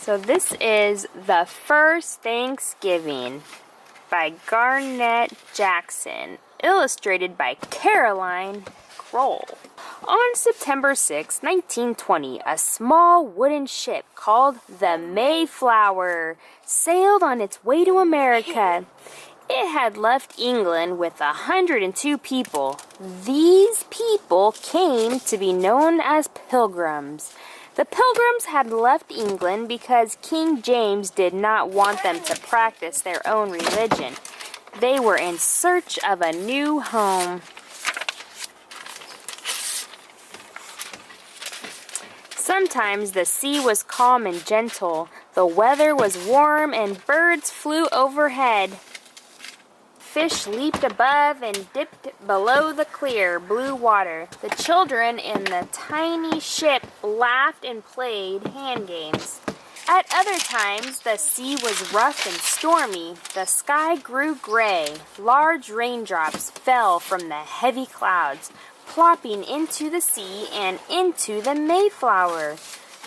So this is The First Thanksgiving by Garnett Jackson, illustrated by Caroline Kroll. On September 6, 1920, a small wooden ship called the Mayflower sailed on its way to America. It had left England with 102 people. These people came to be known as Pilgrims. The Pilgrims had left England because King James did not want them to practice their own religion. They were in search of a new home. Sometimes the sea was calm and gentle. The weather was warm and birds flew overhead. Fish leaped above and dipped below the clear blue water. The children in the tiny ship laughed and played hand games. At other times, the sea was rough and stormy. The sky grew gray. Large raindrops fell from the heavy clouds, plopping into the sea and into the Mayflower.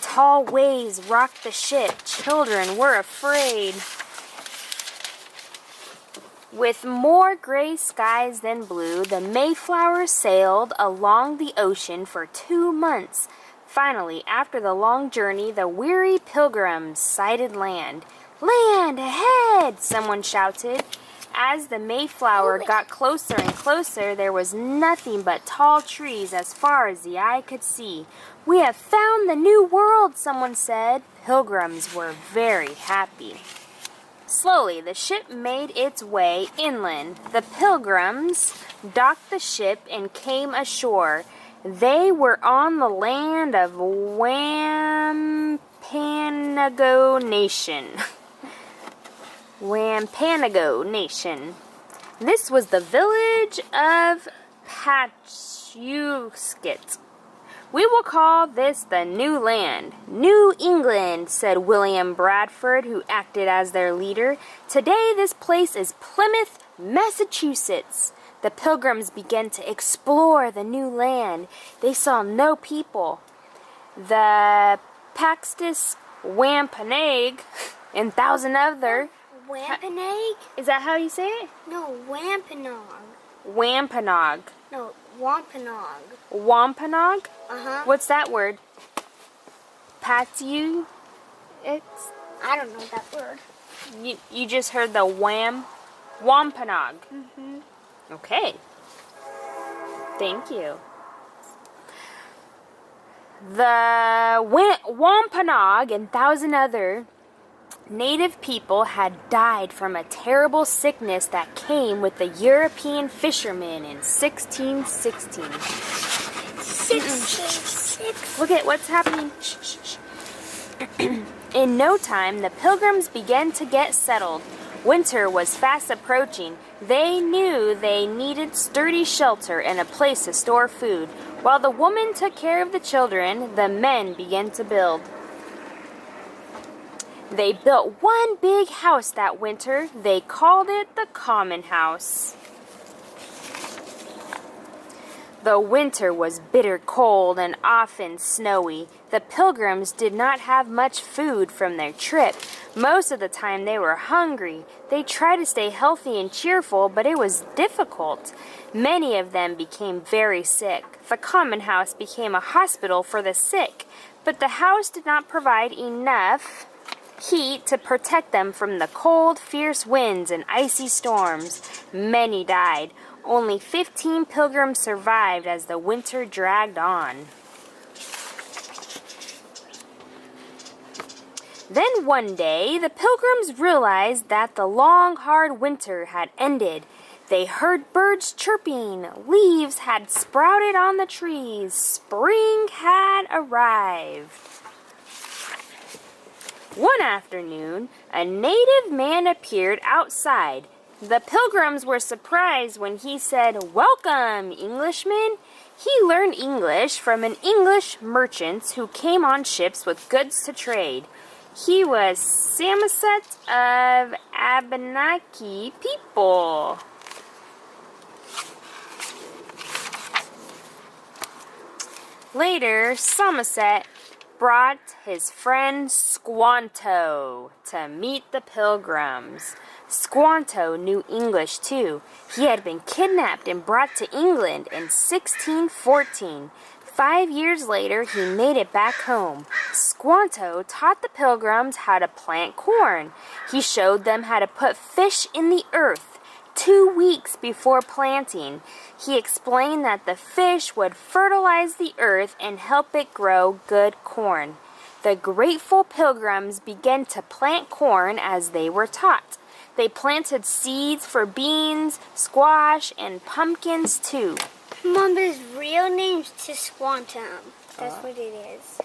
Tall waves rocked the ship. Children were afraid. With more gray skies than blue, the Mayflower sailed along the ocean for 2 months. Finally, after the long journey, the weary Pilgrims sighted land. "Land ahead!" someone shouted. As the Mayflower got closer and closer, there was nothing but tall trees as far as the eye could see. "We have found the new world," someone said. Pilgrims were very happy. Slowly, the ship made its way inland. The Pilgrims docked the ship and came ashore. They were on the land of Wampanoag Nation. Wampanoag Nation. This was the village of Patuxent. "We will call this the New Land, New England," said William Bradford, who acted as their leader. "Today this place is Plymouth, Massachusetts." The Pilgrims began to explore the new land. They saw no people. The Paxtus, Wampanoag, and 1,000 other. Wampanoag? Is that how you say it? No, Wampanoag. Wampanoag. No, Wampanoag. Wampanoag? Uh-huh. What's that word? Patu? I don't know that word. You just heard the Wampanoag. Mm-hmm. Okay. Thank you. The Wampanoag and 1,000 other native people had died from a terrible sickness that came with the European fishermen in 1616. 666. Look at what's happening. Shh, shh, shh. In no time, the Pilgrims began to get settled. Winter was fast approaching. They knew they needed sturdy shelter and a place to store food. While the woman took care of the children, the men began to build. They built one big house that winter. They called it the Common House. The winter was bitter cold and often snowy. The Pilgrims did not have much food from their trip. Most of the time they were hungry. They tried to stay healthy and cheerful, but it was difficult. Many of them became very sick. The Common House became a hospital for the sick, but the house did not provide enough heat to protect them from the cold, fierce winds and icy storms. Many died. Only 15 Pilgrims survived as the winter dragged on. Then one day, the Pilgrims realized that the long, hard winter had ended. They heard birds chirping. Leaves had sprouted on the trees. Spring had arrived. One afternoon, a native man appeared outside. The Pilgrims were surprised when he said, "Welcome, Englishmen." He learned English from an English merchant who came on ships with goods to trade. He was Samoset of Abenaki people. Later, Samoset brought his friend Squanto to meet the Pilgrims. Squanto knew English too. He had been kidnapped and brought to England in 1614. 5 years later, he made it back home. Squanto taught the Pilgrims how to plant corn. He showed them how to put fish in the earth 2 weeks before planting. He explained that the fish would fertilize the earth and help it grow good corn. The grateful Pilgrims began to plant corn as they were taught. They planted seeds for beans, squash, and pumpkins too. Mom, his real name's Tisquantum. That's what it is.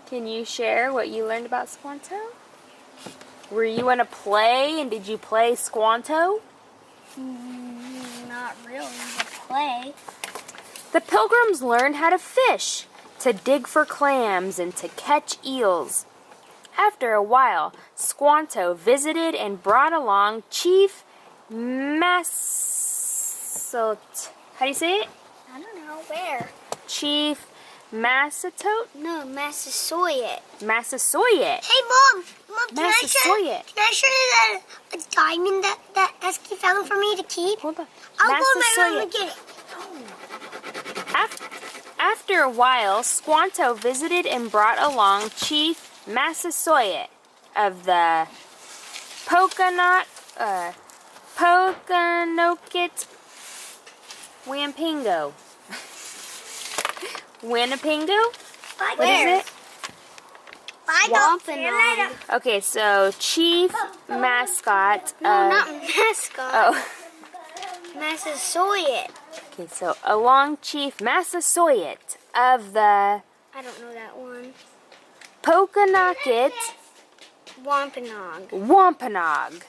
Can you share what you learned about Squanto? Were you in a play and did you play Squanto? Not really, but play. The Pilgrims learned how to fish, to dig for clams, and to catch eels. After a while, Squanto visited and brought along Chief Massasoit. How do you say it? I don't know where. Chief Massasoit? No, Massasoit. Massasoit. Hey, Mom, can I show Massasoit. you a diamond that Esky found for me to keep? Hold on. I'll go in my room Massasoit. and get it. After a while, Squanto visited and brought along Chief Massasoit of the Pokanoket Wampingo. Winnipingo? What is it? Wampanoag. Okay, so Chief Mascot No, not mascot. Oh. Massasoit. Okay, so along Chief Massasoit of the I don't know that one. Pokanoket Wampanoag. Wampanoag.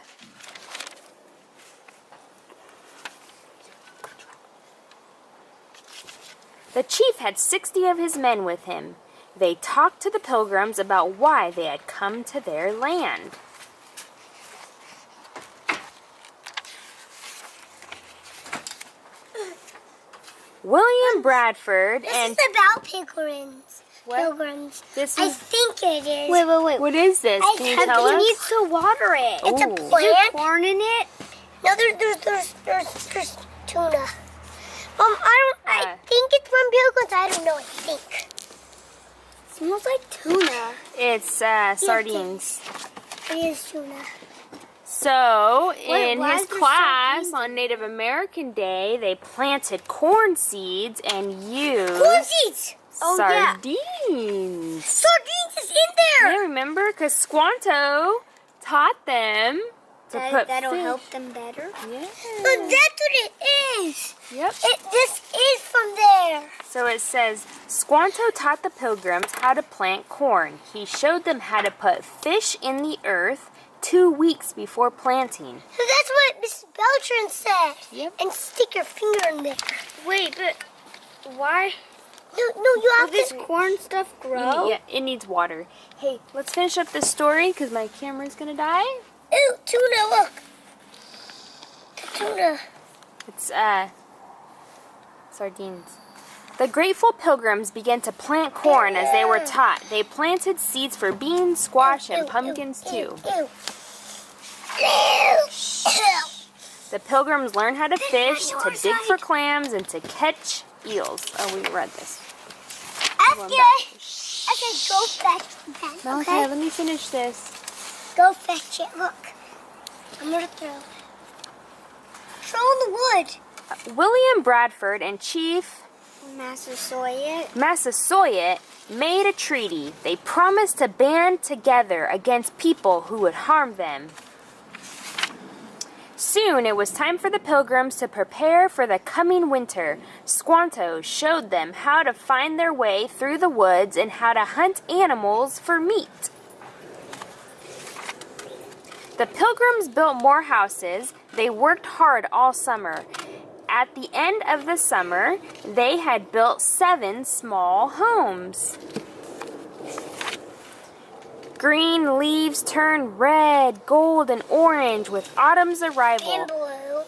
The chief had 60 of his men with him. They talked to the Pilgrims about why they had come to their land. William Bradford and... This is about pilgrims. What? Pilgrims. This I is... think it is. Wait. What is this? I Can you have- tell You us? need to water it. It's a Ooh. Is there plant. corn in it? No, there's tuna. I think it's from pilgrims. I don't know. I think. Smells like tuna. It's sardines. It is tuna. So, Wait, in why his is there class sardines? on Native American Day, they planted corn seeds and used Corn seeds. Oh, yeah. sardines. Sardines is in Yeah, there. remember? Because Squanto taught them to put That'll fish. help them better. Yeah. But that's what it is. Yep. This is from there. So it says, Squanto taught the Pilgrims how to plant corn. He showed them how to put fish in the earth 2 weeks before planting. So that's what Mrs. Beltran said. Yep. And stick your finger in there. Wait, but why? No, you Will have this to. corn stuff grow? Yeah, it needs water. Hey, let's finish up this story because my camera's going to die. Ew, tuna, look. The tuna. It's, sardines. The grateful Pilgrims began to plant corn as they were taught. They planted seeds for beans, squash, and pumpkins too. Ew. Ew. The Pilgrims learned how to fish, to dig for clams, and to catch eels. Oh, we read this. Okay, go fetch that. Okay, let me finish this. Go fetch it. Look. I'm gonna throw it. Throw in the wood. William Bradford and Chief Massasoit. Massasoit made a treaty. They promised to band together against people who would harm them. Soon it was time for the Pilgrims to prepare for the coming winter. Squanto showed them how to find their way through the woods and how to hunt animals for meat. The Pilgrims built more houses. They worked hard all summer. At the end of the summer, they had built 7 small homes. Green leaves turned red, gold, and orange with autumn's arrival. And blue.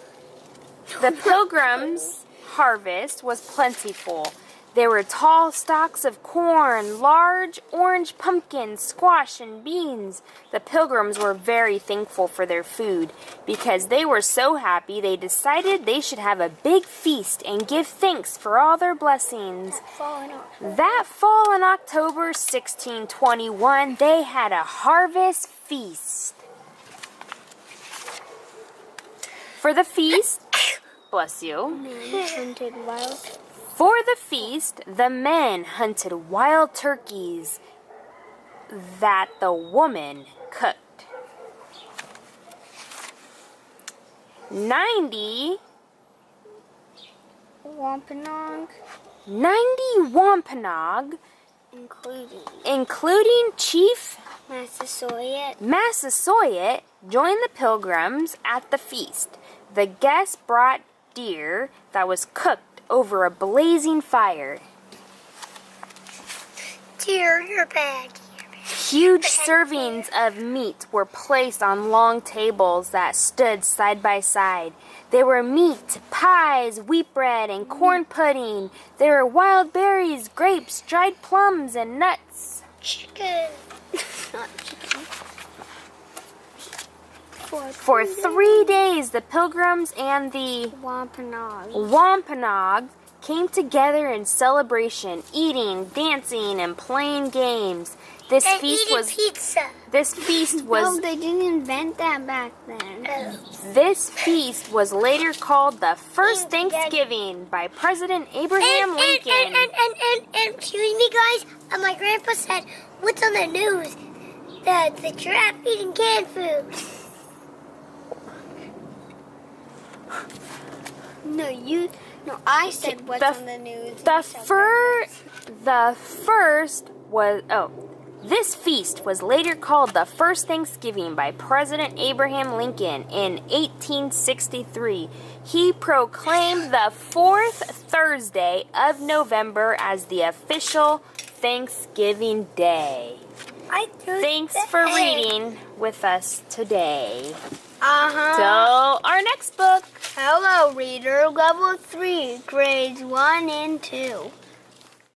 The Pilgrims' harvest was plentiful. There were tall stalks of corn, large orange pumpkins, squash, and beans. The Pilgrims were very thankful for their food. Because they were so happy, they decided they should have a big feast and give thanks for all their blessings. That fall in October 1621, they had a harvest feast. For the feast, bless you. Hunted wild. For the feast, the men hunted wild turkeys that the woman cooked. 90 Wampanoag, Wampanoag, including Chief Massasoit, joined the Pilgrims at the feast. The guests brought deer that was cooked over a blazing fire. Dear, you're bad. Huge servings of meat were placed on long tables that stood side by side. There were meat, pies, wheat bread, and corn pudding. There were wild berries, grapes, dried plums, and nuts. Chicken. not chicken. For 3 days, the Pilgrims and the Wampanoag came together in celebration, eating, dancing, and playing games. This And feast eating was pizza. this feast was No, they didn't invent that back then. This feast was later called the First Thanksgiving by President Abraham Lincoln. And excuse me, guys. My grandpa said, "What's on the news? The giraffe eating canned food." No, I said what's on the news. This feast was later called the First Thanksgiving by President Abraham Lincoln in 1863. He proclaimed the fourth Thursday of November as the official Thanksgiving Day. Thanks for reading with us today. So, our next book. Hello, reader. Level 3, grades 1 and 2.